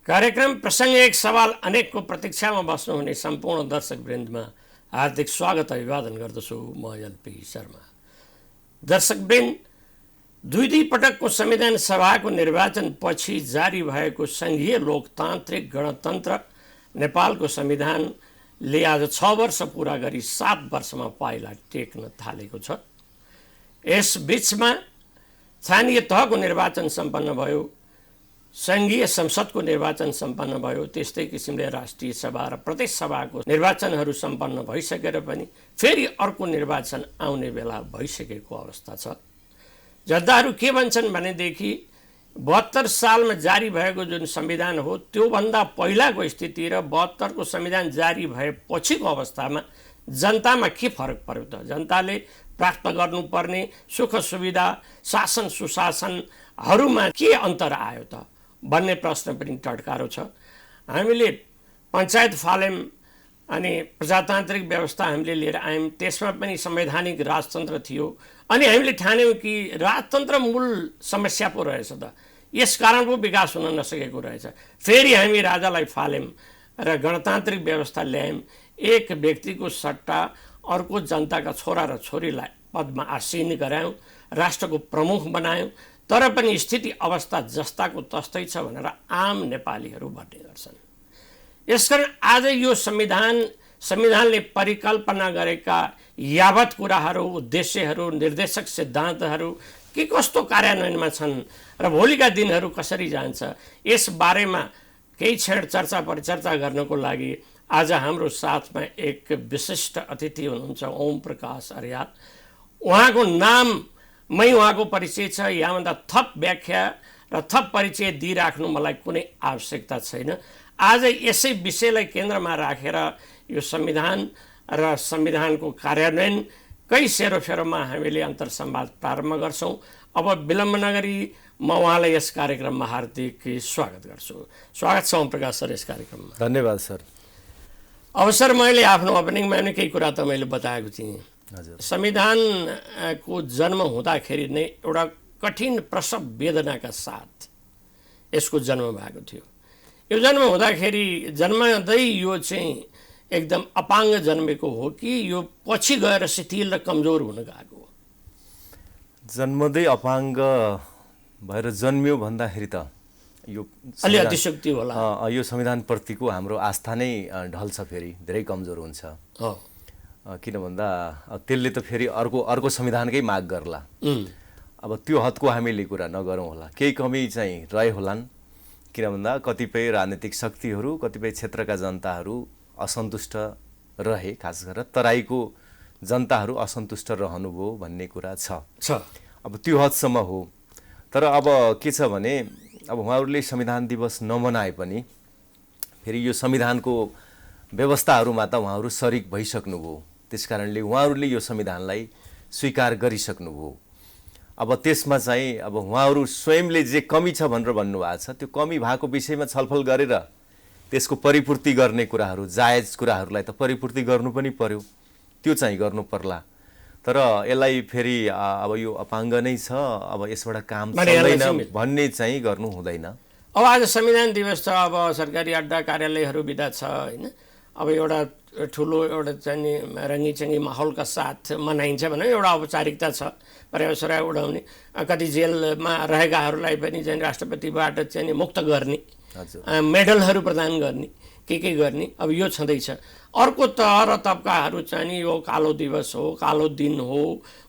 कार्यक्रम प्रसंग एक सवाल अनेकको प्रतीक्षामा बस्नुहुने सम्पूर्ण दर्शकवृन्दमा हार्दिक स्वागत अभिवादन गर्दछु म एलपी शर्मा। दर्शकवृन्द, दुई पटकको संविधान सभाको निर्वाचन पछि जारी भएको संघीय लोकतान्त्रिक गणतन्त्र नेपालको संविधानले आज 6 वर्ष पुरा गरी 7 वर्षमा पाइला टेक्न थालेको छ। यस बीचमा स्थानीय तहको निर्वाचन सम्पन्न भयो, संघीय संसदको निर्वाचन सम्पन्न भयो, त्यस्तै किसिमले राष्ट्रिय सभा र प्रदेश सभाको निर्वाचनहरू सम्पन्न भइसकेर पनि फेरि अर्को निर्वाचन आउने बेला भइसकेको अवस्था छ। जनताहरू के भन्छन् भनेदेखि 72 सालमा जारी भएको जुन संविधान हो त्योभन्दा पहिलाको स्थिति र 72 को संविधान जारी भएपछिको अवस्थामा जनतामा के फरक पर्यो त? जनताले प्राप्त गर्नुपर्ने सुख सुविधा, शासन सुशासनहरूमा के अन्तर आयो त भन्ने प्रश्न पनि टड्कारो छ। हामीले पञ्चायत फालेम अनि प्रजातान्त्रिक व्यवस्था हामीले लिएर आयौँ, त्यसमा पनि संवैधानिक राजतन्त्र थियो अनि हामीले ठान्यौँ कि राजतन्त्र मूल समस्या पो रहेछ त, यस कारण पो विकास हुन नसकेको रहेछ। फेरि हामी राजालाई फाल्यौँ र गणतान्त्रिक व्यवस्था ल्यायौँ, एक व्यक्तिको सट्टा अर्को जनताका छोरा र छोरीलाई पदमा आसीन गरायौँ, राष्ट्रको प्रमुख बनायौँ, तर पनि स्थिति अवस्था जस्ताको तस्तै छ भनेर आम नेपालीहरू भन्ने गर्छन्। यसकारण आज यो संविधानले परिकल्पना गरेका यावत कुराहरू, उद्देश्यहरू, निर्देशक सिद्धान्तहरू के कस्तो कार्यान्वयनमा छन् र भोलिका दिनहरू कसरी जान्छ, यस बारेमा केही क्षण चर्चा परिचर्चा गर्नको लागि आज हाम्रो साथमा एक विशिष्ट अतिथि हुनुहुन्छ ओम प्रकाश अर्याल। उहाँको नाममै उहाँको परिचय छ, यहाँभन्दा थप व्याख्या र थप परिचय दिइराख्नु मलाई कुनै आवश्यकता छैन। आज यसै विषयलाई केन्द्रमा राखेर यो संविधान र संविधानको कार्यान्वयनकै सेरोफेरोमा हामीले अन्तर्संवाद प्रारम्भ गर्छौँ। अब विलम्ब नगरी म उहाँलाई यस कार्यक्रममा हार्दिक स्वागत गर्छु। स्वागत छ ओम प्रकाश सर यस कार्यक्रममा। धन्यवाद सर। अब सर, मैले आफ्नो ओपनिङमा पनि केही कुरा त मैले बताएको थिएँ। संविधानको जन्म हुँदाखेरि नै एउटा कठिन प्रसव वेदनाका साथ यसको जन्म भएको थियो। यो जन्म हुँदाखेरि जन्मदै यो चाहिँ एकदम अपाङ्ग जन्मेको हो कि यो पछि गएर शिथिल र कमजोर हुन गएको? जन्मदै अपाङ्ग भएर जन्मियो भन्दाखेरि त यो अलि अतिशक्ति होला। यो संविधानप्रतिको हाम्रो आस्था नै ढल्छ, फेरि धेरै कमजोर हुन्छ। किन भन्दा त्यसले त फेरि अर्को संविधानकै माग गर्ला। अब त्यो हदको हामीले कुरा नगरौँ होला, केही कमी चाहिँ रहे होलान्। किन भन्दा कतिपय राजनीतिक शक्तिहरू, कतिपय क्षेत्रका जनताहरू असन्तुष्ट रहे, खास गरेर तराईको जनताहरू असन्तुष्ट रहनुभयो भन्ने कुरा छ। अब त्यो हदसम्म हो। तर अब के छ भने अब उहाँहरूले संविधान दिवस नमनाए पनि फेरि यो संविधानको व्यवस्थाहरूमा त उहाँहरू सरिक भइसक्नुभयो। त्यसकारणले उहाँहरूले यो संविधानलाई स्वीकार गरिसक्नुभयो। अब त्यसमा चाहिँ अब उहाँहरू स्वयंले जे कमी छ भनेर भन्नुभएको छ, त्यो कमी भएको विषयमा छलफल गरेर त्यसको परिपूर्ति गर्ने कुराहरू, जायज कुराहरूलाई त परिपूर्ति गर्नु पनि पर्यो, त्यो चाहिँ गर्नु पर्ला। तर यसलाई फेरि अब यो अपाङ्ग नै छ, अब यसबाट काम चल्दैन भन्ने चाहिँ गर्नु हुँदैन। अब आज संविधान दिवस छ, अब सरकारी अड्डा कार्यालयहरू बिदा छ होइन। अब एउटा ठुलो एउटा चाहिँ रङ्गीचङ्गी माहौलका साथ मनाइन्छ भने एउटा औपचारिकता छ, पर्यावरण उडाउने, कति जेलमा रहेकाहरूलाई पनि चाहिँ राष्ट्रपतिबाट चाहिँ मुक्त गर्ने, मेडलहरू प्रदान गर्ने, के गर्ने, अब यो छँदैछ। अर्को तह र तबकाहरू चाहिँ यो कालो दिवस हो, कालो दिन हो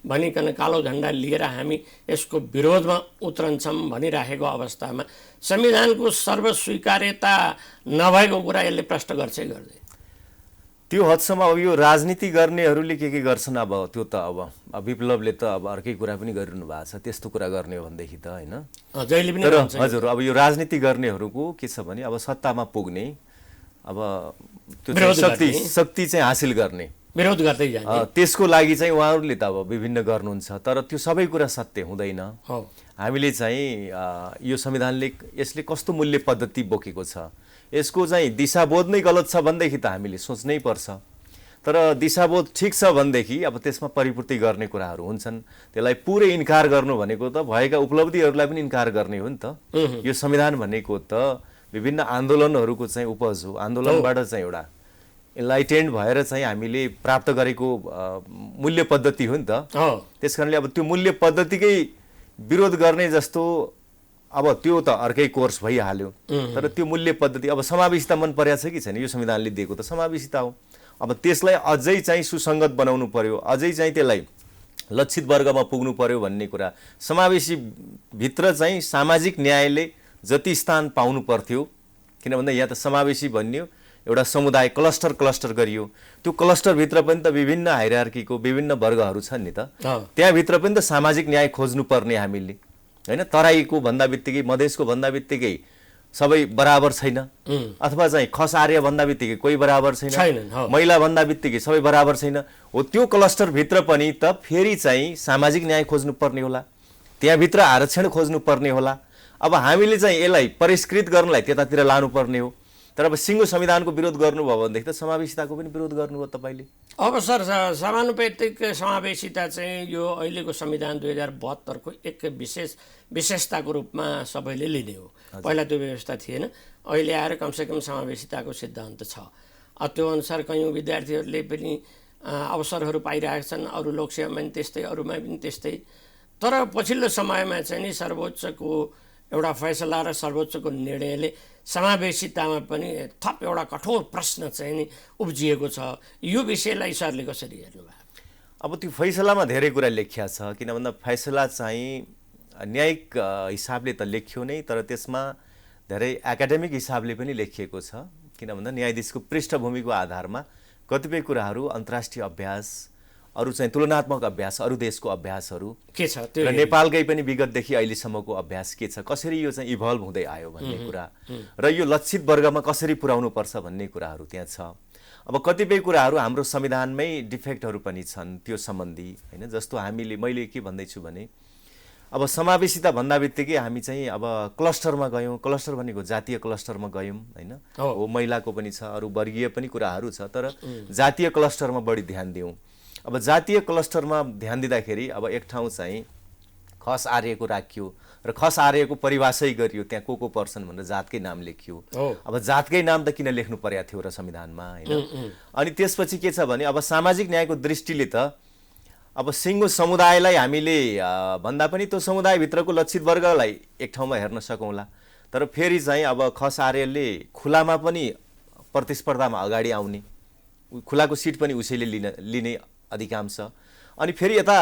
भनिकन कालो झन्डा लिएर हामी यसको विरोधमा उत्रन्छौँ भनिराखेको अवस्थामा संविधानको सर्वस्वीकार्यता नभएको कुरा यसले प्रश्न गर्छै गर्दै। त्यो हदसम्म अब यो राजनीति गर्नेहरूले के गर्छन्, अब त्यो त अब विप्लवले त अब अर्कै कुरा पनि गरिरहनु भएको छ। त्यस्तो कुरा गर्ने हो भनेदेखि त होइन, जहिले पनि। तर हजुर, अब यो राजनीति गर्नेहरूको के छ भने अब सत्तामा पुग्ने, अब त्यो शक्ति चाहिँ हासिल गर्ने, विरोध गर्दै जाने, त्यसको लागि चाहिँ उहाँहरूले त अब विभिन्न गर्नुहुन्छ। तर त्यो सबै कुरा सत्य हुँदैन। हामीले चाहिँ यो संविधानले यसले कस्तो मूल्य पद्धति बोकेको छ, यसको चाहिँ दिशाबोध नै गलत छ भनेदेखि त हामीले सोच्नै पर्छ। तर दिशाबोध ठिक छ भनेदेखि अब त्यसमा परिपूर्ति गर्ने कुराहरू हुन्छन्। त्यसलाई पुरै इन्कार गर्नु भनेको त भएका उपलब्धिहरूलाई पनि इन्कार गर्ने हो नि त। यो संविधान भनेको त विभिन्न आन्दोलनहरूको चाहिँ उपज हो। आन्दोलनबाट चाहिँ एउटा इन्लाइटेन्ड भएर चाहिँ हामीले प्राप्त गरेको मूल्य पद्धति हो नि त। त्यस कारणले अब त्यो मूल्य पद्धतिकै विरोध गर्ने जस्तो अब त्यो त अर्कै कोर्स भइहाल्यो। तर त्यो मूल्य पद्धति अब समावेशिता मन परेको छ कि छैन, यो संविधानले दिएको त समावेशिता हो। अब त्यसलाई अझै चाहिँ सुसङ्गत बनाउनु पर्यो, अझै चाहिँ त्यसलाई लक्षित वर्गमा पुग्नु पर्यो भन्ने कुरा। समावेशी भित्र चाहिँ सामाजिक न्यायले जति स्थान पाउनु पर्थ्यो, किन भन्दा यहाँ त समावेशी भनियो, एउटा समुदाय क्लस्टर गरियो। त्यो क्लस्टरभित्र पनि त विभिन्न हायरार्कीको विभिन्न वर्गहरू छन् नि त। त्यहाँभित्र पनि त सामाजिक न्याय खोज्नुपर्ने हामीले, होइन? तराईको भन्दा बित्तिकै मधेसको भन्दा बित्तिकै सबै बराबर छैन, अथवा चाहिँ खस आर्य भन्दा बित्तिकै कोही बराबर छैन, महिला भन्दा बित्तिकै सबै बराबर छैन। हो त्यो क्लस्टरभित्र पनि त फेरि चाहिँ सामाजिक न्याय खोज्नुपर्ने होला, त्यहाँभित्र आरक्षण खोज्नुपर्ने होला। अब हामीले चाहिँ यसलाई परिष्कृत गर्नलाई त्यतातिर लानुपर्ने हो। तर अब सिङ्गो संविधानको विरोध गर्नुभयो भनेदेखि त समावेशिताको पनि विरोध गर्नुभयो तपाईँले। अब सर, समानुपातिक समावेशिता चाहिँ यो अहिलेको संविधान 2072 को एक विशेषताको रूपमा सबैले लिने हो। पहिला त्यो व्यवस्था थिएन, अहिले आएर कमसेकम समावेशिताको सिद्धान्त छ। त्यो अनुसार कयौँ विद्यार्थीहरूले पनि अवसरहरू पाइरहेका छन्, अरू लोकसेवामा पनि त्यस्तै, अरूमा पनि त्यस्तै। तर पछिल्लो समयमा चाहिँ नि सर्वोच्चको एउटा फैसला र सर्वोच्चको निर्णयले समावेशितामा पनि थप एउटा कठोर प्रश्न चाहिँ नि उब्जिएको छ। यो विषयलाई सरले कसरी हेर्नुभयो? अब त्यो फैसलामा धेरै कुरा लेखिया छ, किन भन्दा फैसला चाहिँ न्यायिक हिसाबले त लेखियो नै, तर त्यसमा धेरै एकाडेमिक हिसाबले पनि लेखिएको छ। किन भन्दा न्यायाधीशको पृष्ठभूमिको आधारमा कतिपय कुराहरू अन्तर्राष्ट्रिय अभ्यास, अरू चाहिँ तुलनात्मक अभ्यास, अरू देशको अभ्यासहरू के छ, र नेपालकै पनि विगतदेखि अहिलेसम्मको अभ्यास के छ, कसरी यो चाहिँ इभल्भ हुँदै आयो भन्ने कुरा, र यो लक्षित वर्गमा कसरी पुर्याउनु पर्छ भन्ने कुराहरू त्यहाँ छ। अब कतिपय कुराहरू हाम्रो संविधानमै डिफेक्टहरू पनि छन् त्यो सम्बन्धी, होइन? जस्तो मैले के भन्दैछु भने, अब समावेशिता भन्दा बित्तिकै हामी चाहिँ अब क्लस्टरमा गयौँ, क्लस्टर भनेको जातीय क्लस्टरमा गयौँ, होइन? हो, महिलाको पनि छ, अरू वर्गीय पनि कुराहरू छ, तर जातीय क्लस्टरमा बढी ध्यान दियौँ। अब जातीय क्लस्टरमा ध्यान दिँदाखेरि अब एक ठाउँ चाहिँ खस आर्यको राखियो र खस आर्यको परिभाषै गरियो, त्यहाँ को पर्छन् भनेर जातकै नाम लेखियो। अब जातकै नाम त किन लेख्नु परेको थियो र संविधानमा, होइन? अनि त्यसपछि के छ भने, अब सामाजिक न्यायको दृष्टिले त अब सिङ्गो समुदायलाई हामीले भन्दा पनि त्यो समुदायभित्रको लक्षित वर्गलाई एक ठाउँमा हेर्न सकौँला। तर फेरि चाहिँ अब खस आर्यले खुलामा पनि प्रतिस्पर्धामा अगाडि आउने, खुलाको सिट पनि उसैले लिने अधिकांश। अनि फेरि यता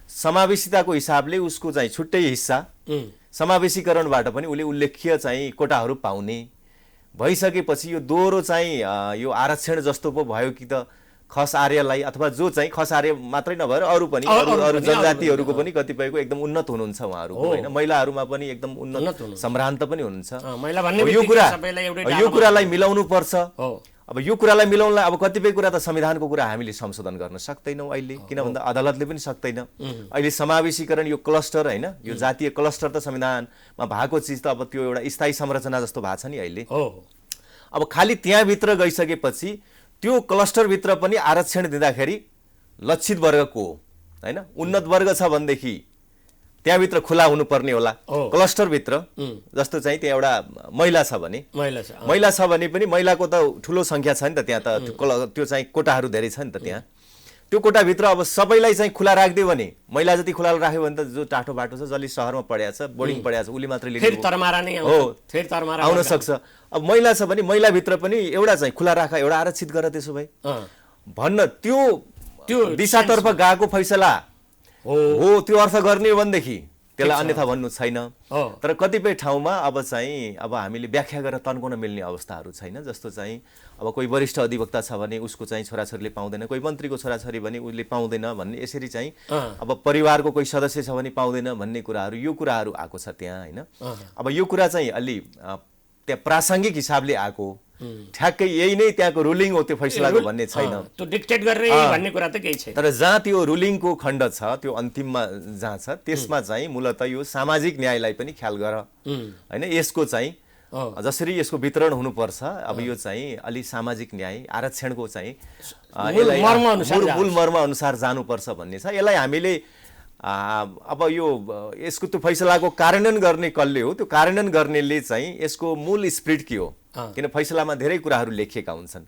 समावेशिताको हिसाबले उसको चाहिँ छुट्टै हिस्सा समावेशीकरणबाट पनि उसले उल्लेख्य चाहिँ कोटाहरू पाउने भइसकेपछि यो दोहोरो चाहिँ यो आरक्षण जस्तो पो भयो कि त खस आर्यलाई, अथवा जो चाहिँ खस आर्य मात्रै नभएर अरू पनि अरू जनजातिहरूको पनि कतिपयको एकदम उन्नत हुनुहुन्छ उहाँहरूको, होइन? महिलाहरूमा पनि एकदम उन्नत सम्भ्रान्त पनि हुनुहुन्छ। यो कुरालाई मिलाउनु पर्छ। अब यो कुरालाई मिलाउनलाई अब कतिपय कुरा त संविधानको कुरा हामीले संशोधन गर्न सक्दैनौँ अहिले, किन भन्दा अदालतले पनि सक्दैन। अहिले समावेशीकरण यो क्लस्टर, होइन, यो जातीय क्लस्टर त संविधानमा भएको चिज त अब त्यो एउटा स्थायी संरचना जस्तो भएको छ नि अहिले। अब खालि त्यहाँभित्र गइसकेपछि त्यो क्लस्टरभित्र पनि आरक्षण दिँदाखेरि लक्षित वर्गको, होइन, उन्नत वर्ग छ भनेदेखि त्यहाँभित्र खुला हुनुपर्ने होला। क्लस्टरभित्र जस्तो चाहिँ त्यहाँ एउटा महिला छ भने पनि महिलाको त ठुलो सङ्ख्या छ नि त, त्यहाँ त त्यो चाहिँ कोटाहरू धेरै छ नि त त्यहाँ। त्यो कोटाभित्र अब सबैलाई चाहिँ खुला राखिदियो भने, महिला जति खुला राख्यो भने त जो टाठो बाटो छ, जसले सहरमा पढाएको छ, बोर्डिङ पढाएको छ, उसले मात्रै आउन सक्छ। अब महिला छ भने महिलाभित्र पनि एउटा चाहिँ खुला राख, एउटा आरक्षित गर, त्यसो भए भन्न त्यो दिशातर्फ गएको फैसला हो। त्यो अर्थ गर्ने हो भनेदेखि त्यसलाई अन्यथा भन्नु छैन। तर कतिपय ठाउँमा अब चाहिँ अब हामीले व्याख्या गरेर तन्काउन मिल्ने अवस्थाहरू छैन। जस्तो चाहिँ अब कोही वरिष्ठ अधिवक्ता छ भने उसको चाहिँ छोराछोरीले पाउँदैन, कोही मन्त्रीको छोराछोरी भने उसले पाउँदैन भन्ने, यसरी चाहिँ अब परिवारको कोही सदस्य छ भने पाउँदैन भन्ने कुराहरू, यो कुराहरू आएको छ त्यहाँ, होइन? अब यो कुरा चाहिँ अलि त्यहाँ प्रासङ्गिक हिसाबले आएको, ठ्याक्कै यही नै त्यहाँको रुलिङ हो त्यो फैसलाको भन्ने छैन, त्यो डिक्टेट गर्ने भन्ने कुरा त केही छैन। तर जहाँ त्यो रुलिङको खण्ड छ, त्यो अन्तिममा जहाँ छ, त्यसमा चाहिँ मूलतः यो सामाजिक न्यायलाई पनि ख्याल गर, होइन? यसको चाहिँ जसरी यसको वितरण हुनुपर्छ, अब यो चाहिँ अलि सामाजिक न्याय आरक्षणको चाहिँ मूल मर्म अनुसार जानुपर्छ भन्ने छ। यसलाई हामीले अब यो यसको त्यो फैसलाको कार्यान्वयन गर्ने कसले हो, त्यो कार्यान्वयन गर्नेले चाहिँ यसको मूल स्पिरिट के हो, किन फैसलामा धेरै कुराहरू लेखिएका हुन्छन्,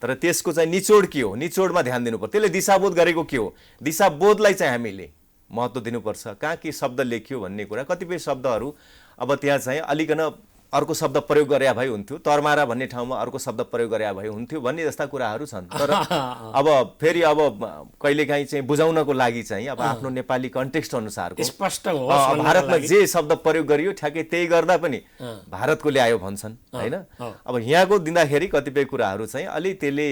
तर त्यसको चाहिँ निचोड के हो, निचोडमा ध्यान दिनुपर्छ। त्यसले दिशाबोध गरेको के हो, दिशाबोधलाई चाहिँ हामीले महत्त्व दिनुपर्छ। कहाँ के शब्द लेखियो भन्ने कुरा, कतिपय शब्दहरू अब त्यहाँ चाहिँ अलिकन अर्को शब्द प्रयोग गरे भए हुन्थ्यो, तरमारा भन्ने ठाउँमा अर्को शब्द प्रयोग गरे भए हुन्थ्यो भन्ने जस्ता कुराहरू छन्। तर अब फेरि अब कहिलेकाहीँ चाहिँ बुझाउनको लागि चाहिँ अब आफ्नो नेपाली कन्टेक्स्ट अनुसारको स्पष्ट होस् भारतमा जे शब्द प्रयोग गरियो ठ्याक्कै त्यही गर्दा पनि भारतको ल्यायो भन्छन् हैन। अब यहाँको दिँदाखेरि कतिपय कुराहरू चाहिँ अलि त्यसले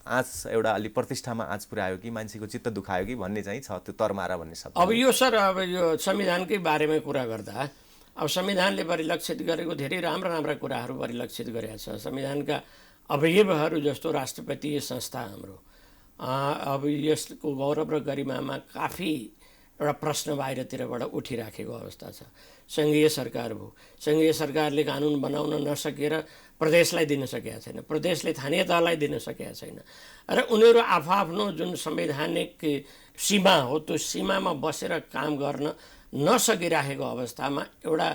आँच एउटा अलि प्रतिष्ठामा आँच पुर्यायो कि मान्छेको चित्त दुखायो कि भन्ने चाहिँ छ त्यो तरमारा भन्ने शब्द। अब यो सर, अब यो संविधानकै बारेमा कुरा गर्दा अब संविधानले परिलक्षित गरेको धेरै राम्रा राम्रा कुराहरू परिलक्षित गरेका छ। संविधानका अवयवहरू जस्तो राष्ट्रपतीय संस्था हाम्रो, अब यसको गौरव र गरिमामा काफी एउटा प्रश्न बाहिरतिरबाट उठिराखेको अवस्था छ। सङ्घीय सरकार भयो, सङ्घीय सरकारले कानुन बनाउन नसकेर प्रदेशलाई दिन सकेका छैन, प्रदेशले स्थानीय तहलाई दिन सकेका छैन, र उनीहरू आफ्नो जुन संवैधानिक सीमा हो त्यो सीमामा बसेर काम गर्न नसकिराखेको अवस्थामा एउटा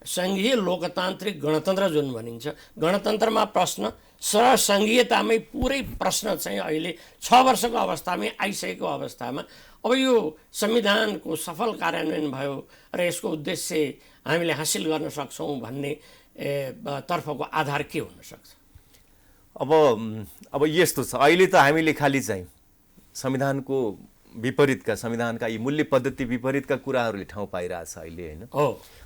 सङ्घीय लोकतान्त्रिक गणतन्त्र जुन भनिन्छ, गणतन्त्रमा प्रश्न सङ्घीयतामै पुरै प्रश्न चाहिँ अहिले 6 वर्षको अवस्थामै आइसकेको अवस्थामा अब यो संविधानको सफल कार्यान्वयन भयो र यसको उद्देश्य हामीले हासिल गर्न सक्छौँ भन्ने तर्फको आधार के हुन सक्छ? अब यस्तो छ, अहिले त हामीले खालि चाहिँ संविधानको विपरीतका, संविधानका यी मूल्य पद्धति विपरीतका कुराहरूले ठाउँ पाइरहेछ अहिले हैन।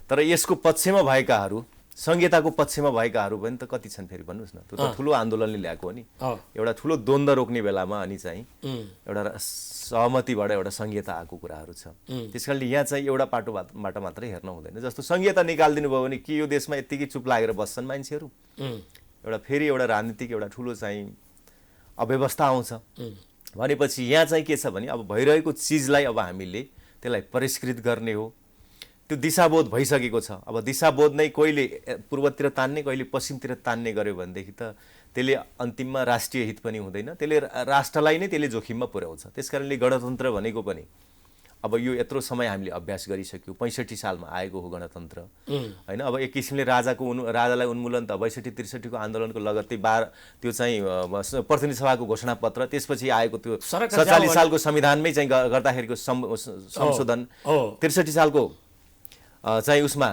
तर यसको पक्षमा भएकाहरू, संहिताको पक्षमा भएकाहरू पनि त कति छन् फेरि भन्नुहोस् न। त्यो त ठुलो आन्दोलनले ल्याएको हो नि, एउटा ठुलो द्वन्द्व रोक्ने बेलामा अनि चाहिँ एउटा सहमतिबाट एउटा संहिता आएको कुराहरू छ। त्यसकारणले यहाँ चाहिँ एउटा पाटोबाट मात्रै हेर्न हुँदैन। जस्तो संहिता निकालिदिनु भयो भने के यो देशमा यत्तिकै चुप लागेर बस्छन् मान्छेहरू? एउटा फेरि एउटा राजनीतिक एउटा ठुलो चाहिँ अव्यवस्था आउँछ भनेपछि यहाँ चाहिँ के छ भने अब भइरहेको चिजलाई अब हामीले त्यसलाई परिष्कृत गर्ने हो। त्यो दिशाबोध भइसकेको छ। अब दिशाबोध नै कहिले पूर्वतिर तान्ने कहिले पश्चिमतिर तान्ने गर्यो भनेदेखि त त्यसले अन्तिममा राष्ट्रिय हित पनि हुँदैन, त्यसले राष्ट्रलाई नै त्यसले जोखिममा पुर्याउँछ। त्यसकारणले गणतन्त्र भनेको पनि अब यो यत्रो समय हामीले अभ्यास गरिसक्यौँ, 65 सालमा आएको हो गणतन्त्र हैन। अब एक किसिमले राजालाई उन्मूलन त 62-63 को आन्दोलनको लगत्तै त्यो चाहिँ प्रतिनिधि सभाको घोषणापत्र, त्यसपछि आएको त्यो 47 सालको संविधानमै चाहिँ गर्दाखेरिको संशोधन, 63 सालको चाहिँ उसमा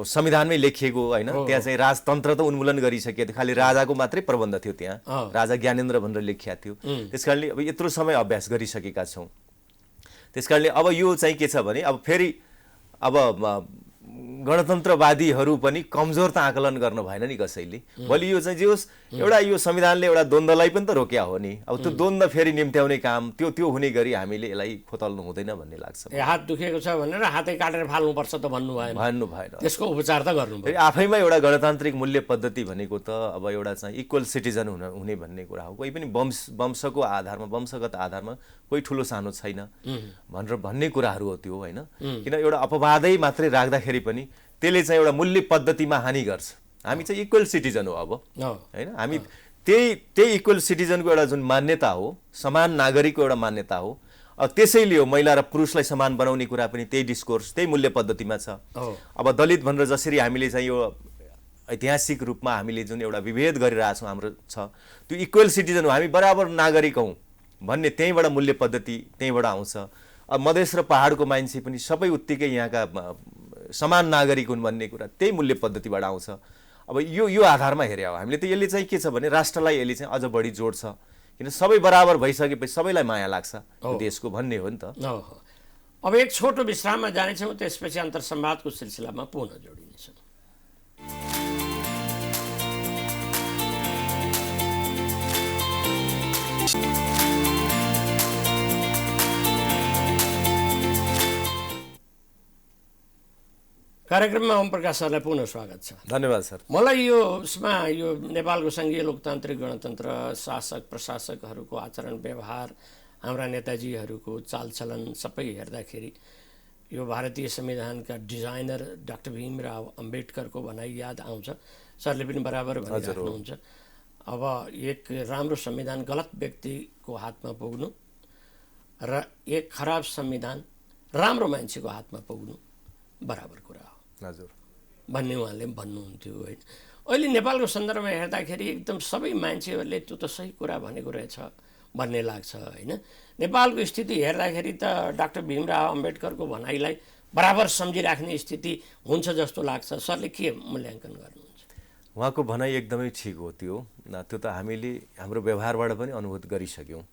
संविधानमै लेखिएको हैन। त्यहाँ चाहिँ राजतन्त्र त उन्मूलन गरिसकियो, खालि राजाको मात्रै प्रबन्ध थियो, त्यहाँ राजा ज्ञानेन्द्र भनेर लेखिएको थियो। त्यसकारणले अब यत्रो समय अभ्यास गरिसकेका छौँ। त्यसकारणले अब यो चाहिँ के छ भने अब फेरि अब गणतन्त्रवादीहरू पनि कमजोर त आकलन गर्न भएन नि कसैले। भोलि यो चाहिँ जे होस् एउटा यो संविधानले एउटा द्वन्द्वलाई पनि त रोक्या हो नि। अब त्यो द्वन्द्व फेरि निम्त्याउने काम त्यो हुने गरी हामीले यसलाई खोतल्नु हुँदैन भन्ने लाग्छ। हात दुखेको छ भनेर हातै काटेर फाल्नुपर्छ त भन्नु भएन, त्यसको उपचार त गर्नु पर्यो। आफैमा एउटा गणतान्त्रिक मूल्य पद्धति भनेको त अब एउटा चाहिँ इक्वल सिटिजन हुने भन्ने कुरा हो। कोही पनि वंशको आधारमा, वंशगत आधारमा कोही ठुलो सानो छैन भनेर भन्ने कुराहरू हो त्यो हैन। किन एउटा अपवादै मात्रै राख्दाखेरि पनि त्यसले चाहिँ एउटा मूल्य पद्धतिमा हानि गर्छ। हामी चाहिँ इक्वल सिटिजन हो अब हैन। हामी त्यही इक्वल सिटिजनको एउटा जुन मान्यता हो, समान नागरिकको एउटा मान्यता हो, त्यसैले हो महिला र पुरुषलाई समान बनाउने कुरा पनि त्यही डिस्कोर्स, त्यही मूल्य पद्धतिमा छ। अब दलित भनेर जसरी हामीले चाहिँ यो ऐतिहासिक रूपमा हामीले जुन एउटा विभेद गरिरहेछौँ हाम्रो छ, त्यो इक्वल सिटिजन हो, हामी बराबर नागरिक हौँ भन्ने त्यहीँबाट मूल्य पद्धति त्यहीँबाट आउँछ। अब मधेस र पहाडको मान्छे पनि सबै उत्तिकै यहाँका समान नागरिक हुन् भन्ने कुरा त्यही मूल्य पद्धतिबाट आउँछ। अब यो आधारमा हेरे हो हामीले त यसले चाहिँ के छ भने राष्ट्रलाई यसले चाहिँ अझ बढी जोड्छ, किन सबै बराबर भइसकेपछि सबैलाई माया लाग्छ देशको भन्ने हो नि त। अब एक छोटो विश्राममा जानेछौँ, त्यसपछि अन्तर्संवादको सिलसिलामा पुनः जोडिनेछौँ। कार्यक्रममा ओम प्रकाश सरलाई पुनः स्वागत छ। धन्यवाद सर। मलाई यो उसमा यो नेपालको सङ्घीय लोकतान्त्रिक गणतन्त्र, शासक प्रशासकहरूको आचरण व्यवहार, हाम्रा नेताजीहरूको चालचलन सबै हेर्दाखेरि यो भारतीय संविधानका डिजाइनर डाक्टर भीमराव अम्बेडकरको भनाइ याद आउँछ। सरले पनि बराबर भनिराख्नुहुन्छ। अब एक राम्रो संविधान गलत व्यक्तिको हातमा पुग्नु र एक खराब संविधान राम्रो मान्छेको हातमा पुग्नु बराबर कुरा हो हजुर भन्ने उहाँले भन्नुहुन्थ्यो होइन। अहिले नेपालको सन्दर्भमा हेर्दाखेरि एकदम सबै मान्छेहरूले त्यो त सही कुरा भनेको रहेछ भन्ने लाग्छ होइन। नेपालको स्थिति हेर्दाखेरि त डाक्टर भीमराव अम्बेडकरको भनाइलाई बराबर सम्झिराख्ने स्थिति हुन्छ जस्तो लाग्छ। सरले के मूल्याङ्कन गर्नुहुन्छ? उहाँको भनाइ एकदमै ठिक हो। त्यो त हामीले हाम्रो व्यवहारबाट पनि अनुभूत गरिसक्यौँ।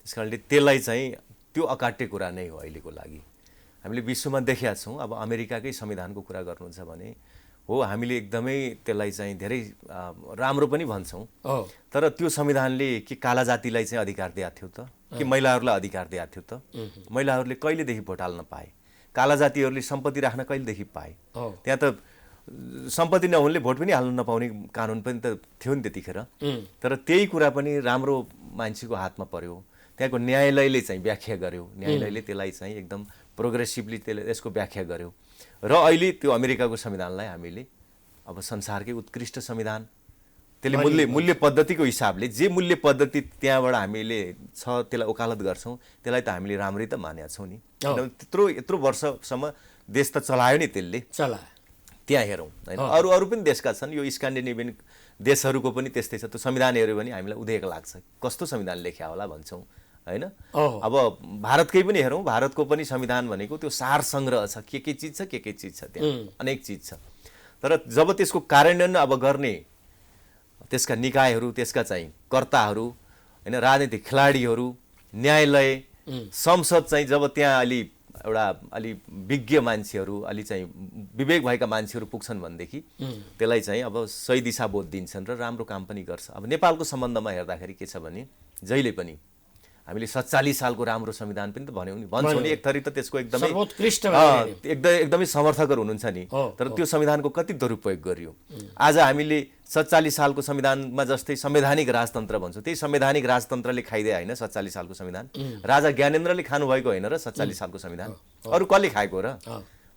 त्यस कारणले त्यसलाई चाहिँ त्यो अकाट्य कुरा नै हो अहिलेको लागि। हामीले विश्वमा देखेका छौँ। अब अमेरिकाकै संविधानको कुरा गर्नुहुन्छ भने हो, हामीले एकदमै त्यसलाई चाहिँ धेरै राम्रो पनि भन्छौँ। तर त्यो संविधानले के काला जातिलाई चाहिँ अधिकार दिएको थियो त, कि महिलाहरूलाई अधिकार दिएको थियो त? महिलाहरूले कहिलेदेखि भोट हाल्न पाए? काला जातिहरूले सम्पत्ति राख्न कहिलेदेखि पाए? त्यहाँ त सम्पत्ति नहुनेले भोट पनि हाल्न नपाउने कानुन पनि त थियो नि त्यतिखेर। तर त्यही कुरा पनि राम्रो मान्छेको हातमा पर्यो। त्यहाँको न्यायालयले चाहिँ व्याख्या गर्यो, न्यायालयले त्यसलाई चाहिँ एकदम प्रोग्रेसिभली त्यसले यसको व्याख्या गर्यो। र अहिले त्यो अमेरिकाको संविधानलाई हामीले अब संसारकै उत्कृष्ट संविधान, त्यसले मूल्य पद्धतिको हिसाबले जे मूल्य पद्धति त्यहाँबाट हामीले छ त्यसलाई वकालत गर्छौँ, त्यसलाई त हामीले राम्रै त मानेका छौँ नि। यत्रो वर्षसम्म देश त चलायो नि त्यसले, चलायो। त्यहाँ हेरौँ होइन, अरू पनि देशका छन्, यो स्क्यान्डिनेभियन देशहरूको पनि त्यस्तै छ। त्यो संविधान हेऱ्यो भने हामीलाई उदेक लाग्छ, कस्तो संविधान लेख्या होला भन्छौँ होइन। अब भारतकै पनि हेरौँ, भारतको पनि संविधान भनेको त्यो सार सङ्ग्रह छ, के चिज छ, के चिज छ, त्यहाँ अनेक चिज छ। तर जब त्यसको कार्यान्वयन अब गर्ने त्यसका निकायहरू, त्यसका चाहिँ कर्ताहरू होइन, राजनीतिक खेलाडीहरू, न्यायालय, संसद चाहिँ जब त्यहाँ अलि विज्ञ मान्छेहरू, अलि चाहिँ विवेक भएका मान्छेहरू पुग्छन् भनेदेखि त्यसलाई चाहिँ अब सही दिशाबोध दिन्छन् र राम्रो काम पनि गर्छ। अब नेपालको सम्बन्धमा हेर्दाखेरि के छ भने जहिले पनि हामीले 47 सालको राम्रो संविधान पनि त भन्छौँ नि, एक थरी त त्यसको एकदमै समर्थकहरू हुनुहुन्छ नि। तर त्यो संविधानको कति दुरुपयोग गरियो। आज हामीले 47 सालको संविधानमा जस्तै संवैधानिक राजतन्त्र भन्छौँ, त्यही संवैधानिक राजतन्त्रले खाइदिए होइन 47 सालको संविधान। राजा ज्ञानेन्द्रले खानुभएको होइन र 47 सालको संविधान, अरू कसले खाएको र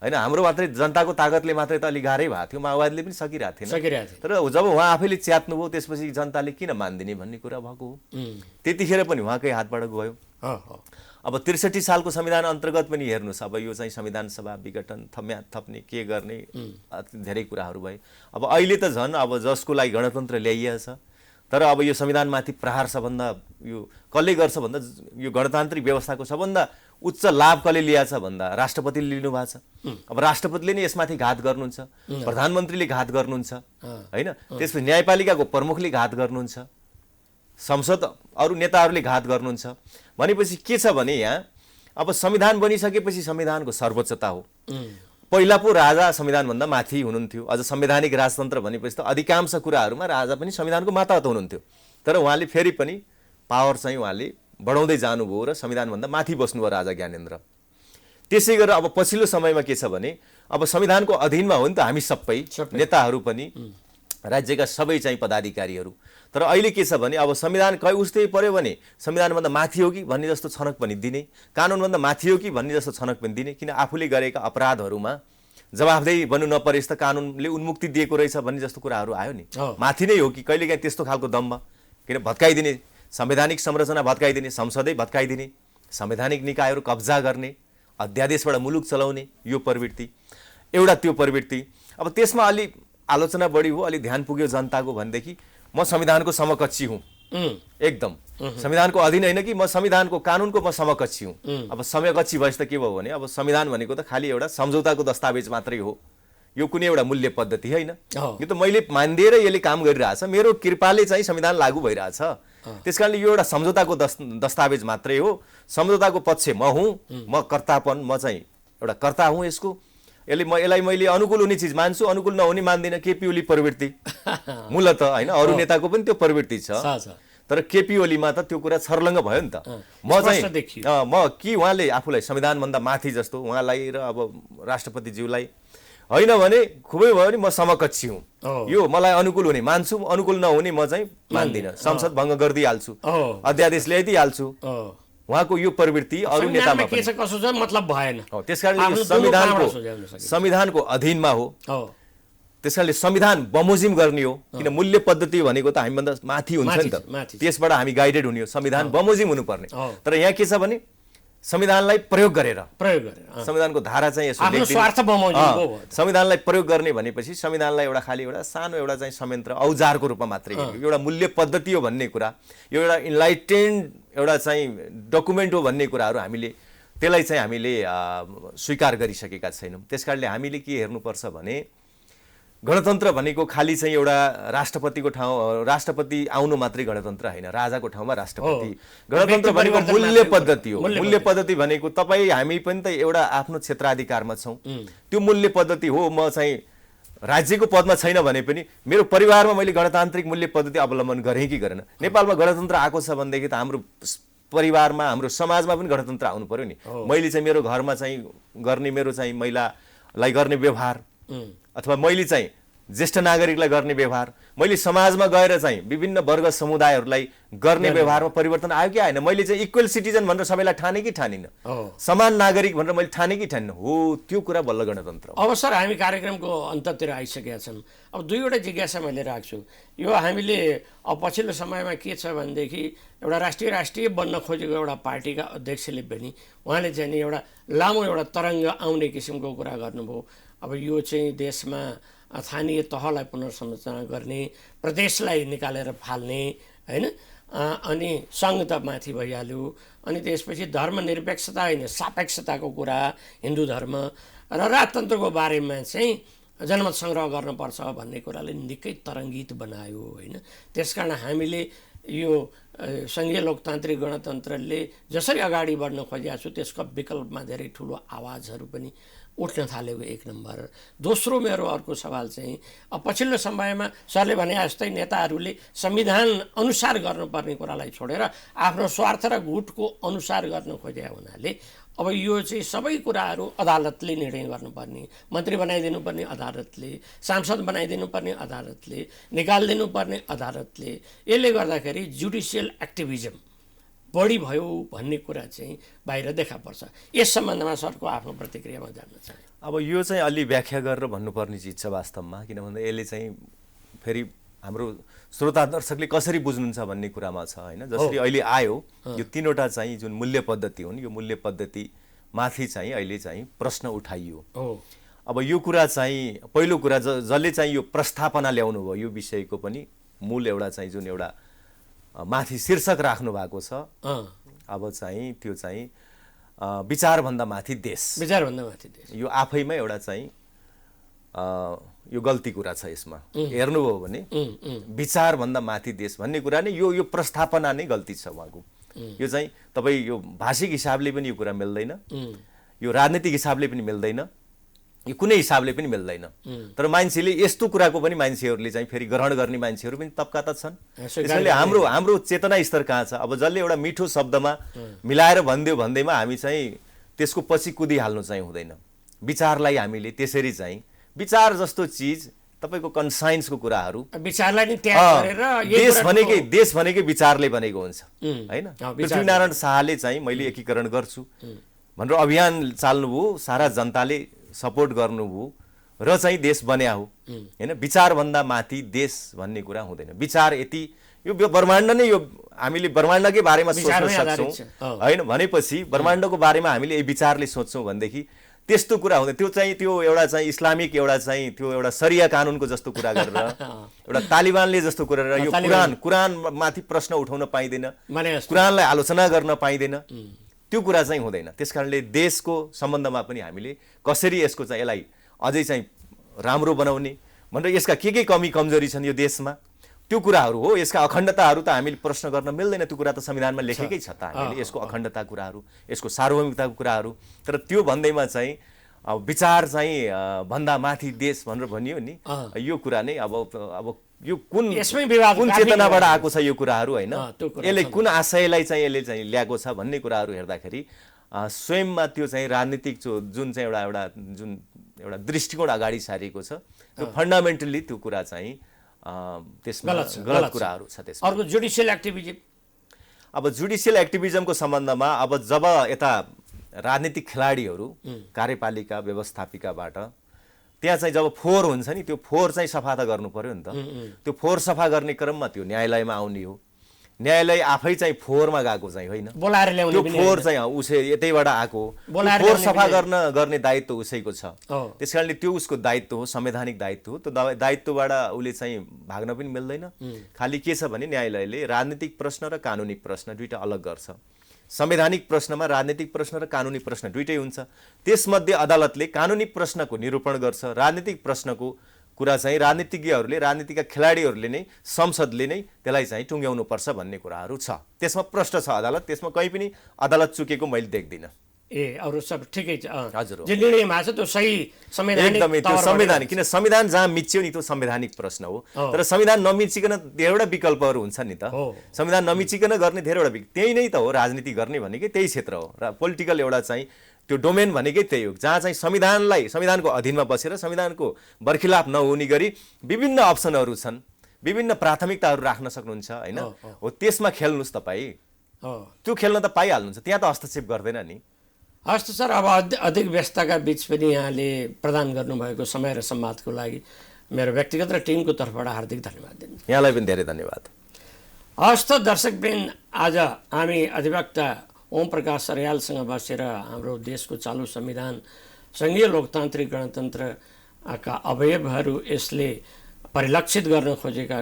होइन। हाम्रो मात्रै जनताको तागतले मात्रै त अलिक गाह्रै भएको थियो, माओवादीले पनि सकिरहेको थिएन। तर जब उहाँ आफैले च्यात्नुभयो त्यसपछि जनताले किन मान्दिने भन्ने कुरा भएको हो। त्यतिखेर पनि उहाँकै हातबाट गयो। अब 63 सालको संविधान अन्तर्गत पनि हेर्नुहोस्, अब यो चाहिँ संविधान सभा विघटन थप्ने के गर्ने धेरै कुराहरू भए। अब अहिले त झन् अब जसको लागि गणतन्त्र ल्याइएको छ, तर अब यो संविधानमाथि प्रहार सबभन्दा यो कसले गर्छ भन्दा यो गणतान्त्रिक व्यवस्थाको सबभन्दा उच्च लाभ कसले ल्याएको छ भन्दा राष्ट्रपतिले लिनु भएको छ। अब राष्ट्रपतिले नै यसमाथि घात गर्नुहुन्छ, प्रधानमन्त्रीले घात गर्नुहुन्छ होइन, त्यसपछि न्यायपालिकाको प्रमुखले घात गर्नुहुन्छ, संसद अरू नेताहरूले घात गर्नुहुन्छ। भनेपछि के छ भने यहाँ अब संविधान बनिसकेपछि संविधानको सर्वोच्चता हो। पहिला पो राजा संविधानभन्दा माथि हुनुहुन्थ्यो। अझ संवैधानिक राजतन्त्र भनेपछि त अधिकांश कुराहरूमा राजा पनि संविधानको माता त हुनुहुन्थ्यो। तर उहाँले फेरि पनि पावर चाहिँ उहाँले बढाउँदै जानुभयो र संविधानभन्दा माथि बस्नुभयो राजा ज्ञानेन्द्र। त्यसै गरेर अब पछिल्लो समयमा के छ भने अब संविधानको अधीनमा हो नि त हामी सबै नेताहरू पनि, राज्यका सबै चाहिँ पदाधिकारीहरू। तर अहिले के छ भने अब संविधान उस्तै पर्यो भने संविधानभन्दा माथि हो कि भन्ने जस्तो छनक पनि दिने, कानुनभन्दा माथि हो कि भन्ने जस्तो छनक पनि दिने। किन आफूले गरेका अपराधहरूमा जवाफदेही बन्नु नपरेस् त कानुनले उन्मुक्ति दिएको रहेछ भन्ने जस्तो कुराहरू आयो नि। माथि नै हो कि कहिलेकाहीँ त्यस्तो खालको दम्ब, किन भत्काइदिने, संवैधानिक संरचना भत्काइदिने, संसदै भत्काइदिने, संवैधानिक निकायहरू कब्जा गर्ने, अध्यादेशबाट मुलुक चलाउने यो प्रवृत्ति एउटा। त्यो प्रवृत्ति अब त्यसमा अलि आलोचना बढी हो, अलि ध्यान पुग्यो जनताको भनेदेखि म संविधानको समकक्षी हुँ, एकदम संविधानको अधीन होइन कि म संविधानको कानुनको म समकक्षी हुँ। अब समकक्षी भएपछि त के भयो भने अब संविधान भनेको त खालि एउटा सम्झौताको दस्तावेज मात्रै हो, यो कुनै एउटा मूल्य पद्धति होइन। यो त मैले मानिदिएर यसले काम गरिरहेछ, मेरो कृपाले चाहिँ संविधान लागू भइरहेछ। त्यसकारणले यो एउटा सम्झौताको दस्तावेज मात्रै हो। सम्झौताको पक्ष म हुँ, म कर्तापन, म चाहिँ एउटा कर्ता हुँ यसको। यसलाई मैले अनुकूल हुने चिज मान्छु, अनुकूल नहुने मान्दिनँ। केपी ओली प्रवृत्ति मूलत होइन, अरू नेताको पनि त्यो प्रवृत्ति छ। तर केपी ओलीमा त त्यो कुरा छर्लङ्ग भयो नि त। म कि उहाँले आफूलाई संविधानभन्दा माथि जस्तो उहाँलाई र अब राष्ट्रपतिज्यूलाई होइन भने खुबै भयो भने म समकक्षी हुँ, यो मलाई अनुकूल हुने मान्छु, अनुकूल नहुने म चाहिँ मान्दिनँ, संसद भङ्ग गरिदिइहाल्छु, अध्यादेश ल्याइदिइहाल्छु। उहाँको यो प्रवृत्ति अरू नेतामा के छ कसो छ मतलब भएन। त्यसकारणले संविधानको अधीनमा हो। त्यसकारणले संविधान बमोजिम गर्ने हो, किन मूल्य पद्धति भनेको त हामीभन्दा माथि हुन्छ नि त, त्यसबाट हामी गाइडेड हुने हो। संविधान बमोजिम हुनुपर्ने। तर यहाँ के छ भने संविधानलाई प्रयोग गरेर संविधानको धारा चाहिँ यसो आफ्नो स्वार्थ बमोजिम हो। संविधानलाई प्रयोग गर्ने भनेपछि संविधानलाई एउटा खाली एउटा सानो एउटा चाहिँ संयन्त्र औजारको रूपमा मात्रै हेर्यो। एउटा मूल्य पद्धति हो भन्ने कुरा, यो एउटा इन्लाइटेन्ड एउटा चाहिँ डकुमेन्ट हो भन्ने कुराहरू हामीले त्यसलाई चाहिँ हामीले स्वीकार गरिसकेका छैनौँ। त्यसकारणले हामीले के हेर्नुपर्छ भने गणतन्त्र भनेको खाली चाहिँ एउटा राष्ट्रपतिको ठाउँ, राष्ट्रपति आउनु मात्रै गणतन्त्र होइन, राजाको ठाउँमा राष्ट्रपति। गणतन्त्र भनेको मूल्य पद्धति हो। मूल्य पद्धति भनेको तपाईँ हामी पनि त एउटा आफ्नो क्षेत्राधिकारमा छौँ, त्यो मूल्य पद्धति हो। म चाहिँ राज्यको पदमा छैन भने पनि मेरो परिवारमा मैले गणतान्त्रिक मूल्य पद्धति अवलम्बन गरेँ कि गरेन। नेपालमा गणतन्त्र आएको छ भनेदेखि त हाम्रो परिवारमा, हाम्रो समाजमा पनि गणतन्त्र आउनु पर्यो नि। मैले चाहिँ मेरो घरमा चाहिँ गर्ने मेरो चाहिँ महिलालाई गर्ने व्यवहार, अथवा मैले चाहिँ ज्येष्ठ नागरिकलाई गर्ने व्यवहार, मैले समाजमा गएर चाहिँ विभिन्न वर्ग समुदायहरूलाई गर्ने व्यवहारमा परिवर्तन आयो कि आएन? मैले चाहिँ इक्वल सिटिजन भनेर सबैलाई ठाने कि ठानिनँ? समान नागरिक भनेर मैले ठाने कि ठानिनँ? हो, त्यो कुरा बल्ल गणतन्त्र हो। अब सर, हामी कार्यक्रमको अन्ततिर आइसकेका छौँ। अब दुईवटा जिज्ञासा मैले राख्छु। यो हामीले अब पछिल्लो समयमा के छ भनेदेखि एउटा राष्ट्रिय बन्न खोजेको एउटा पार्टीका अध्यक्षले पनि उहाँले चाहिँ नि एउटा लामो एउटा तरङ्ग आउने किसिमको कुरा गर्नुभयो। अब यो चाहिँ देशमा स्थानीय तहलाई पुनर्संरचना गर्ने, प्रदेशलाई निकालेर फाल्ने, होइन, अनि सङ्घ त माथि भइहाल्यो, अनि त्यसपछि धर्मनिरपेक्षता होइन सापेक्षताको कुरा, हिन्दू धर्म र राजतन्त्रको बारेमा चाहिँ जनमत सङ्ग्रह गर्नुपर्छ भन्ने कुराले निकै तरङ्गित बनायो, होइन। त्यसकारण हामीले यो सङ्घीय लोकतान्त्रिक गणतन्त्रले जसरी अगाडि बढ्न खोजेको छु त्यसको विकल्पमा धेरै ठुलो आवाजहरू पनि उठ्न थालेको, एक नम्बर। दोस्रो मेरो अर्को सवाल चाहिँ अब पछिल्लो समयमा सरले भने जस्तै नेताहरूले संविधान अनुसार गर्नुपर्ने कुरालाई छोडेर आफ्नो स्वार्थ र गुटको अनुसार गर्न खोजे हुनाले अब यो चाहिँ सबै कुराहरू अदालतले निर्णय गर्नुपर्ने, मन्त्री बनाइदिनु पर्ने अदालतले, सांसद बनाइदिनु पर्ने अदालतले, निकालिदिनु पर्ने अदालतले, यसले गर्दाखेरि जुडिसियल एक्टिभिजम बढी भयो भन्ने कुरा चाहिँ बाहिर देखा पर्छ। यस सम्बन्धमा सरको आफ्नो प्रतिक्रियामा जान्न चाहे। अब यो चाहिँ अलि व्याख्या गरेर भन्नुपर्ने चिज छ वास्तवमा, किन भन्दा यसले चाहिँ फेरि हाम्रो श्रोता दर्शकले कसरी बुझ्नुहुन्छ भन्ने कुरामा छ, होइन। जसरी अहिले आयो यो तीनवटा चाहिँ जुन मूल्य पद्धति हुन्, यो मूल्य पद्धति माथि चाहिँ अहिले चाहिँ प्रश्न उठाइयो। अब यो कुरा चाहिँ पहिलो कुरा जसले चाहिँ यो प्रस्तावना ल्याउनु भयो यो विषयको पनि मूल एउटा चाहिँ जुन एउटा माथि शीर्षक राख्नु भएको छ, अब चाहिँ त्यो चाहिँ विचारभन्दा माथि देश, विचारभन्दा माथि देश, यो आफैमा एउटा चाहिँ यो गल्ती कुरा छ। यसमा हेर्नुभयो भने विचारभन्दा माथि देश भन्ने कुरा नै यो प्रस्तावना नै गल्ती छ उहाँको। यो चाहिँ तपाईँ यो भाषिक हिसाबले पनि यो कुरा मिल्दैन, यो राजनीतिक हिसाबले पनि मिल्दैन, यो कुनै हिसाबले पनि मिल्दैन। तर मान्छेले यस्तो कुराको पनि मान्छेहरूले चाहिँ फेरि ग्रहण गर्ने मान्छेहरू पनि तब्का त छन्। त्यसैले हाम्रो चेतना स्तर कहाँ छ? अब जसले एउटा मिठो शब्दमा मिलाएर भनिदियो भन्दैमा हामी चाहिँ त्यसको पछि कुदिहाल्नु चाहिँ हुँदैन। विचारलाई हामीले त्यसरी चाहिँ विचार जस्तो चिज तपाईँको कन्साइन्सको कुराहरू, विचारलाई नि त्याग गरेर देश भनेकै विचारले बनेको हुन्छ, होइन। पृथ्वीनारायण शाहले चाहिँ मैले एकीकरण गर्छु भनेर अभियान चाल्नुभयो, सारा जनताले सपोर्ट गर्नुभयो र चाहिँ देश बन्या हो, होइन। विचारभन्दा माथि देश भन्ने कुरा हुँदैन। विचार यति यो ब्रह्माण्ड नै, यो हामीले ब्रह्माण्डकै बारेमा सोच्न सक्छौँ, होइन। भनेपछि ब्रह्माण्डको बारेमा हामीले यही विचारले सोच्छौँ भनेदेखि त्यस्तो कुरा हुँदैन। त्यो चाहिँ त्यो एउटा चाहिँ इस्लामिक एउटा चाहिँ त्यो एउटा सरिया कानुनको जस्तो कुरा गरेर एउटा तालिबानले जस्तो कुरा गरेर यो कुरान माथि प्रश्न उठाउन पाइँदैन, कुरानलाई आलोचना गर्न पाइँदैन, त्यो कुरा चाहिँ हुँदैन। त्यसकारणले देशको सम्बन्धमा पनि हामीले कसरी यसको चाहिँ यसलाई अझै चाहिँ राम्रो बनाउने भनेर यसका के कमी कमजोरी छन् यो देशमा त्यो कुराहरू हो। यसका अखण्डताहरू त हामीले प्रश्न गर्न मिल्दैन, त्यो कुरा त संविधानमा लेखेकै छ त हामीले यसको अखण्डता कुराहरू, यसको सार्वभौमिकताको कुराहरू। तर त्यो भन्दैमा चाहिँ विचार चाहिँ भन्दा माथि देश भनेर भनियो नि, यो कुरा नै अब यो कुन चेतनाबाट आएको छ यो कुराहरू, होइन। यसले कुन आशयलाई चाहिँ यसले चाहिँ ल्याएको छ भन्ने कुराहरू हेर्दाखेरि स्वयंमा त्यो चाहिँ राजनीतिक जुन चाहिँ एउटा दृष्टिकोण अगाडि सारिएको छ, त्यो फन्डामेन्टल्ली त्यो कुरा चाहिँ त्यसमा गलत कुराहरू छ। त्यसमा अर्को जुडिसियल एक्टिभिजम। अब जुडिसियल एक्टिभिजमको सम्बन्धमा अब जब यता राजनीतिक खेलाडीहरू कार्यपालिका व्यवस्थापिकाबाट त्यहाँ चाहिँ जब फोहोर हुन्छ नि, त्यो फोहोर चाहिँ सफा त गर्नु पर्यो नि त। त्यो फोहोर सफा गर्ने क्रममा त्यो न्यायालयमा आउने हो, न्यायालय आफै चाहिँ फोहोरमा गएको चाहिँ होइन, बोलाएर ल्याउने त्यो पनि फोहोर चाहिँ उसै यतैबाट आएको, बोलाएर फोहोर ल्याउने सफा पनि गर्ने दायित्व उसैको छ। हो। त्यसकारणले त्यो उसको दायित्व हो, संवैधानिक दायित्व हो। त्यो दायित्वबाट उसले चाहिँ भाग्न पनि मिल्दैन। खालि के छ भने न्यायालयले राजनीतिक प्रश्न र कानुनी प्रश्न दुईटा अलग गर्छ। संवैधानिक प्रश्नमा राजनीतिक प्रश्न र कानुनी प्रश्न दुईटै हुन्छ। त्यसमध्ये अदालतले कानुनी प्रश्नको निरूपण गर्छ, राजनीतिक प्रश्नको कुरा चाहिँ राजनीतिज्ञहरूले, राजनीतिका खेलाडीहरूले नै, संसदले नै त्यसलाई चाहिँ टुङ्ग्याउनुपर्छ भन्ने कुराहरू छ। त्यसमा प्रश्न छ अदालत, त्यसमा कहीँ पनि अदालत चुकेको मैले देख्दिनँ। ए अरू सब ठिकै छ। हजुर, जे निर्णय भएको छ त्यो सही संवैधानिक एकदमै त्यो तवरबाट संवैधानिक, किन संविधान जहाँ मिच्यो नि त्यो संवैधानिक प्रश्न हो। तर संविधान नमिचिकन धेरैवटा विकल्पहरू हुन्छ नि त। संविधान नमिचिकन गर्ने धेरैवटा त्यही नै त हो, राजनीति गर्ने भनेकै त्यही क्षेत्र हो। र पोलिटिकल एउटा चाहिँ त्यो डोमेन भनेकै त्यही हो, जहाँ चाहिँ संविधानको अधीनमा बसेर संविधानको बर्खिलाफ नहुने गरी विभिन्न अप्सनहरू छन्, विभिन्न प्राथमिकताहरू राख्न सक्नुहुन्छ होइन। हो त्यसमा खेल्नुहोस् तपाईँ, त्यो खेल्न त पाइहाल्नुहुन्छ, त्यहाँ त हस्तक्षेप गर्दैन नि। हस् त सर, अब अधिक व्यस्तका बिच पनि यहाँले प्रदान गर्नुभएको समय र संवादको लागि मेरो व्यक्तिगत र टिमको तर्फबाट हार्दिक धन्यवाद दिन्छु। यहाँलाई पनि धेरै धन्यवाद। हस् त दर्शकवृन्द, आज हामी अधिवक्ता ओम प्रकाश अर्यालसँग बसेर हाम्रो देशको चालु संविधान, सङ्घीय लोकतान्त्रिक गणतन्त्रका अवयवहरू, यसले परिलक्षित गर्न खोजेका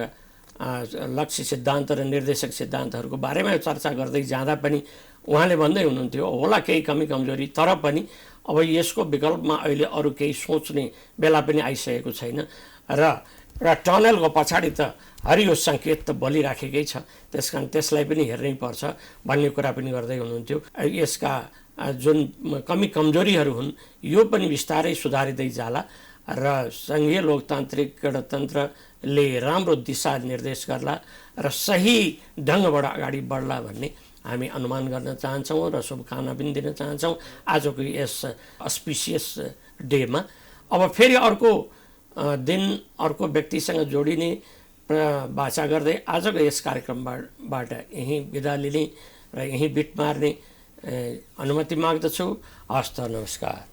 लक्ष्य सिद्धान्त र निर्देशक सिद्धान्तहरूको बारेमा चर्चा गर्दै जाँदा पनि उहाँले भन्दै हुनुहुन्थ्यो होला केही कमी कमजोरी, तर पनि अब यसको विकल्पमा अहिले अरू केही सोच्ने बेला पनि आइसकेको छैन र टनलको पछाडि त हरियो सङ्केत त बलिराखेकै छ, त्यसकारण त्यसलाई पनि हेर्नै पर्छ भन्ने कुरा पनि गर्दै हुनुहुन्थ्यो। यसका जुन कमी कमजोरीहरू हुन् यो पनि बिस्तारै सुधारिँदै जाला र सङ्घीय लोकतान्त्रिक गणतन्त्रले राम्रो दिशा निर्देश गर्ला र सही ढङ्गबाट अगाडि बढ्ला भन्ने हामी अनुमान गर्न चाहन्छौँ र शुभकामना पनि दिन चाहन्छौँ आजको यस अस्पिसियस डेमा। अब फेरि अर्को दिन अर्को व्यक्तिसँग जोडिने बाचा गर्दै आजको यस कार्यक्रमबाट यहीँ बिदा लिने र यहीँ बिट मार्ने अनुमति माग्दछु। हस्त, नमस्कार।